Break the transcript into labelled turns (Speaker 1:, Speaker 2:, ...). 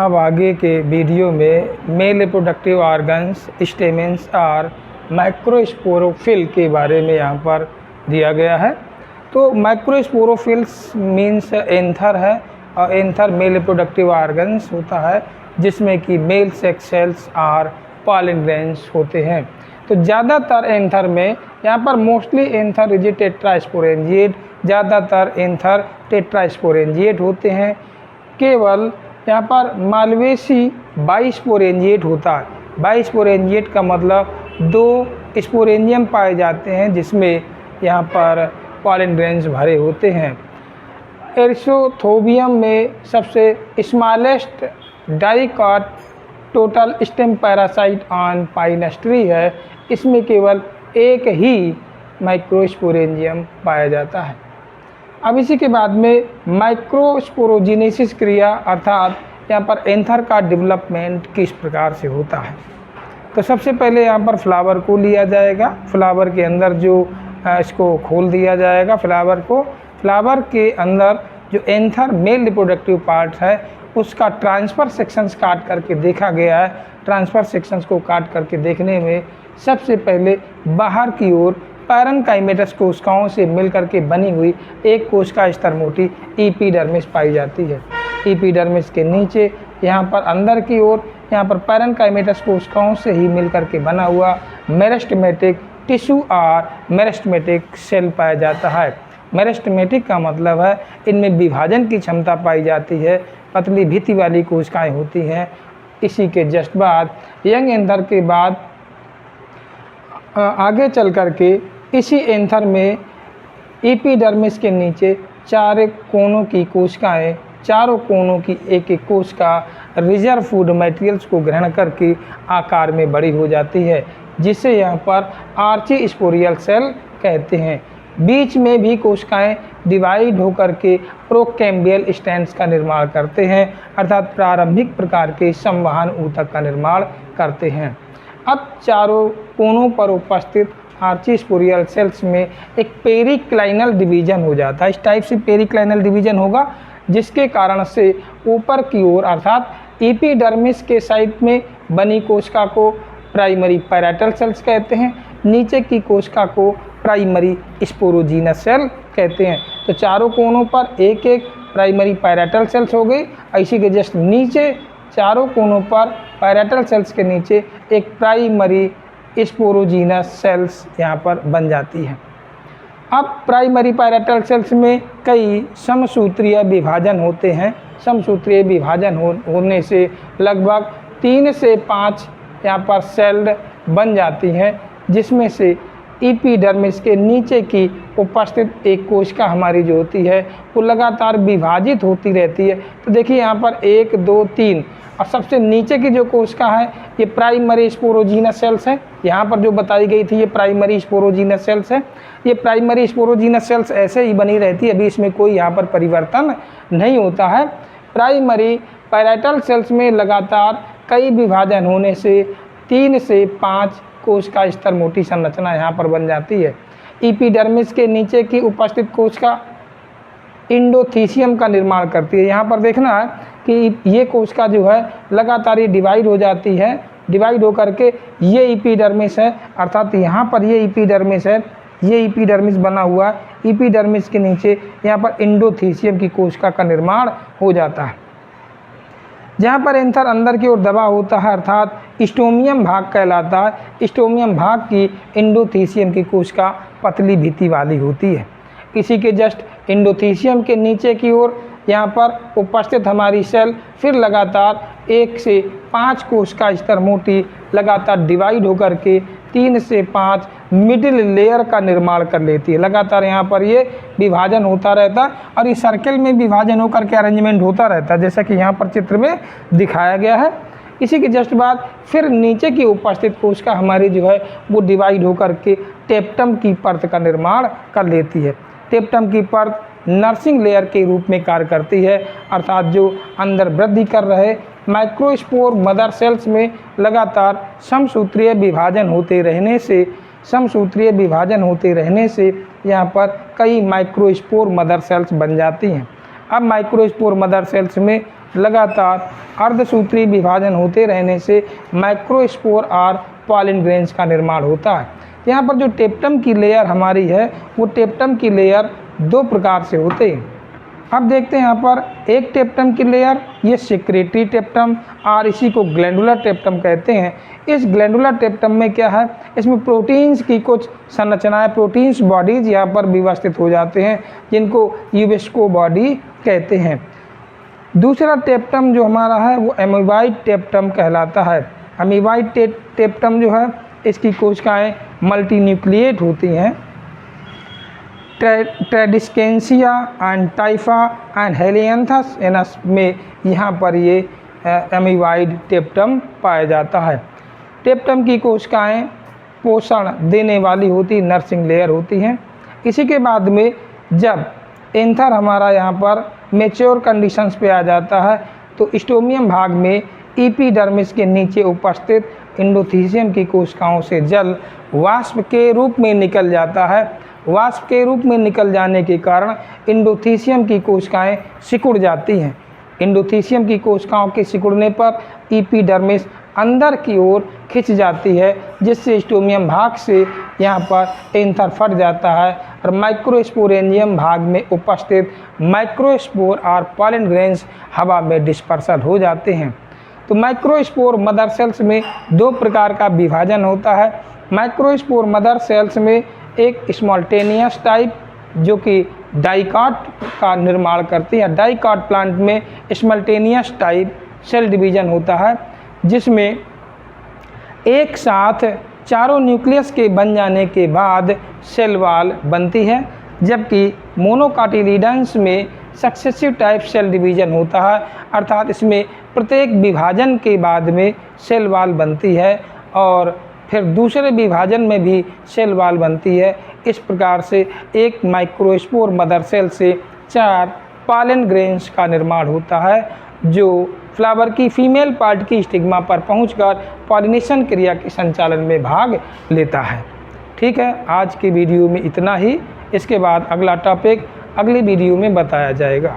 Speaker 1: अब आगे के वीडियो में मेल रिप्रोडक्टिव ऑर्गन्स स्टेमेंस और माइक्रोस्पोरोफिल के बारे में यहाँ पर दिया गया है। तो माइक्रोस्पोरोफिल्स मीन्स एंथर है और एंथर मेल रिप्रोडक्टिव ऑर्गन्स होता है जिसमें कि मेल सेक्स सेल्स और पॉलन ग्रैंड्स होते हैं। तो ज़्यादातर एंथर में यहाँ पर मोस्टली एंथर इज टेट्रास्पोरेंजिएट, ज़्यादातर एंथर टेट्रास्पोरेंजिएट होते हैं। केवल यहाँ पर मालवेसी बाइस्पोरेंजिएट होता है। बाइस्पोरेंजिएट का मतलब 2 स्पोरेंजियम पाए जाते हैं जिसमें यहाँ पर पॉलन ग्रैंड्स भरे होते हैं। एरिथ्रोथोबियम में सबसे smallest dicot total stem parasite on pine tree है। इसमें केवल एक ही माइक्रोस्पोरेंजियम पाया जाता है। अब इसी के बाद में माइक्रोस्पोरोजेनेसिस क्रिया अर्थात यहाँ पर एंथर का डेवलपमेंट किस प्रकार से होता है। तो सबसे पहले यहाँ पर फ्लावर को लिया जाएगा। फ्लावर के अंदर जो इसको खोल दिया जाएगा फ्लावर को। फ्लावर के अंदर जो एंथर मेल रिप्रोडक्टिव पार्ट है उसका ट्रांसफ़र सेक्शंस काट करके देखा गया है। ट्रांसफ़र सेक्शंस को काट करके देखने में सबसे पहले बाहर की ओर पैरेन्काइमेटस कोशिकाओं से मिलकर के बनी हुई एक कोशिका स्तर मोटी एपिडर्मिस पाई जाती है। एपिडर्मिस के नीचे यहाँ पर अंदर की ओर यहाँ पर पैरेन्काइमेटस कोशिकाओं से ही मिलकर के बना हुआ मेरिस्टेमेटिक टिश्यू और मेरिस्टेमेटिक सेल पाया जाता है। मेरिस्टेमेटिक का मतलब है इनमें विभाजन की क्षमता पाई जाती है, पतली भित्ति वाली कोशिकाएं होती हैं। इसी के जस्ट बाद यंग एंथर के बाद आगे चल कर के इसी एंथर में एपिडर्मिस के नीचे 4 कोनों की कोशिकाएं, चारों कोनों की एक एक कोशिका रिजर्व फूड मटेरियल्स को ग्रहण करके आकार में बड़ी हो जाती है जिसे यहाँ पर आर्चीस्पोरियल सेल कहते हैं। बीच में भी कोशिकाएं डिवाइड होकर के प्रोकैम्बियल स्टैंड्स का निर्माण करते हैं अर्थात प्रारंभिक प्रकार के संवहन ऊतक का निर्माण करते हैं। अब चारों कोनों पर उपस्थित आर्चीस्पोरियल सेल्स में एक पेरिक्लाइनल डिवीजन हो जाता है। इस टाइप से पेरिक्लाइनल डिवीजन होगा जिसके कारण से ऊपर की ओर अर्थात एपिडर्मिस के साइड में बनी कोशिका को प्राइमरी पैराइटल सेल्स कहते हैं, नीचे की कोशिका को प्राइमरी स्पोरोजीनस सेल कहते हैं। तो चारों कोनों पर एक एक प्राइमरी पैराइटल सेल्स हो गई। इसी के जस्ट नीचे चारों कोनों पर पैराइटल सेल्स के नीचे एक प्राइमरी स्पोरोजीनस सेल्स यहाँ पर बन जाती है। अब प्राइमरी पैराइटल सेल्स में कई समसूत्रीय विभाजन होते हैं। समसूत्रीय विभाजन होने से लगभग 3 से 5 यहाँ पर सेल्ड बन जाती हैं जिसमें से एपिडर्मिस के नीचे की उपस्थित एक कोशिका हमारी जो होती है वो लगातार विभाजित होती रहती है। तो देखिए यहाँ पर 1 2 3 और सबसे नीचे की जो कोशिका है ये प्राइमरी स्पोरोजीनस सेल्स है। यहाँ पर जो बताई गई थी ये प्राइमरी स्पोरोजीनस सेल्स है। ये प्राइमरी स्पोरोजीनस सेल्स ऐसे ही बनी रहती है, अभी इसमें कोई यहाँ पर परिवर्तन नहीं होता है। प्राइमरी पैराइटल सेल्स में लगातार कई विभाजन होने से 3 से 5 कोशिका स्तर मोटी संरचना यहाँ पर बन जाती है। एपिडर्मिस के नीचे की उपस्थित कोशिका इंडोथीसियम का निर्माण करती है। यहाँ पर देखना है कि ये कोशिका जो है लगातार ये डिवाइड हो जाती है। डिवाइड होकर के ये एपिडर्मिस है अर्थात यहाँ पर ये एपिडर्मिस है, ये एपिडर्मिस बना हुआ है। एपिडर्मिस के नीचे यहाँ पर इंडोथीसियम की कोशिका का निर्माण हो जाता है। जहाँ पर एंथर अंदर की ओर दबा होता है अर्थात स्टोमियम भाग कहलाता है। स्टोमियम भाग की इंडोथीसियम की कोशिका पतली भित्ति वाली होती है। इसी के जस्ट इंडोथीसियम के नीचे की ओर यहाँ पर उपस्थित हमारी सेल फिर लगातार 1 से 5 कोशिका स्तर मोटी लगातार डिवाइड होकर के 3 से 5 मिडिल लेयर का निर्माण कर लेती है। लगातार यहाँ पर ये विभाजन होता रहता है और इस सर्कल में विभाजन होकर के अरेंजमेंट होता रहता है जैसा कि यहाँ पर चित्र में दिखाया गया है। इसी के जस्ट बाद फिर नीचे की उपस्थित कोशिका हमारी जो है वो डिवाइड होकर के टेप्टम की परत का निर्माण कर लेती है। टेप्टम की परत नर्सिंग लेयर के रूप में कार्य करती है अर्थात जो अंदर वृद्धि कर रहे माइक्रोस्पोर मदर सेल्स में लगातार समसूत्रीय विभाजन होते रहने से यहाँ पर कई माइक्रोस्पोर मदर सेल्स बन जाती हैं। अब माइक्रोस्पोर मदर सेल्स में लगातार अर्धसूत्री विभाजन होते रहने से माइक्रोस्पोर और पॉलन ग्रेन्स का निर्माण होता है। यहाँ पर जो टेप्टम की लेयर हमारी है वो टेप्टम की लेयर दो प्रकार से होते हैं। अब देखते हैं यहाँ पर एक टेप्टम की लेयर, ये सिक्रेटरी टेप्टम और इसी को ग्लैंडुलर टेप्टम कहते हैं। इस ग्लैंडुलर टेप्टम में क्या है, इसमें प्रोटीन्स की कुछ संरचनाएं, प्रोटीन्स बॉडीज यहाँ पर व्यवस्थित हो जाते हैं जिनको यूवेस्को बॉडी कहते हैं। दूसरा टेप्टम जो हमारा है वो एमीबाइड टेप्टम कहलाता है। एमीबाइड टेप्टम जो है इसकी कोशिकाएँ मल्टीन्यूक्लिएट होती हैं। ट्रेडिस्केंसिया एंड टाइफा एंड हेलियंथस एनस में यहाँ पर ये एमीबाइड टेप्टम पाया जाता है। टेप्टम की कोशिकाएं पोषण देने वाली होती, नर्सिंग लेयर होती हैं। इसी के बाद में जब एंथर हमारा यहाँ पर मेच्योर कंडीशंस पे आ जाता है तो स्टोमियम भाग में एपिडर्मिस के नीचे उपस्थित एंडोथीसियम की कोशिकाओं से जल वाष्प के रूप में निकल जाता है। वाष्प के रूप में निकल जाने के कारण एंडोथीसियम की कोशिकाएं सिकुड़ जाती हैं। एंडोथीसियम की कोशिकाओं के सिकुड़ने पर एपिडर्मिस अंदर की ओर खिंच जाती है जिससे स्टोमियम भाग से यहाँ पर एंथर फट जाता है और माइक्रोस्पोरेंजियम भाग में उपस्थित माइक्रोस्पोर और पॉलन ग्रेन्स हवा में डिस्पर्सल हो जाते हैं। तो माइक्रोस्पोर मदर सेल्स में दो प्रकार का विभाजन होता है। माइक्रोस्पोर मदर सेल्स में एक स्मॉल्टेनियस टाइप जो कि डाइकॉट का निर्माण करती है। डाइकॉट प्लांट में स्मॉल्टेनियस टाइप सेल डिवीजन होता है जिसमें एक साथ चारों न्यूक्लियस के बन जाने के बाद सेल वॉल बनती है, जबकि मोनोकाटिलिडन्स में सक्सेसिव टाइप सेल डिवीजन होता है, अर्थात इसमें प्रत्येक विभाजन के बाद में सेल वॉल बनती है और फिर दूसरे विभाजन में भी सेल वॉल बनती है। इस प्रकार से एक माइक्रोस्पोर मदर सेल से 4 पॉलन ग्रेन्स का निर्माण होता है जो फ्लावर की फीमेल पार्ट की स्टिग्मा पर पहुंचकर पॉलिनेशन क्रिया के संचालन में भाग लेता है। ठीक है, आज की वीडियो में इतना ही। इसके बाद अगला टॉपिक अगली वीडियो में बताया जाएगा।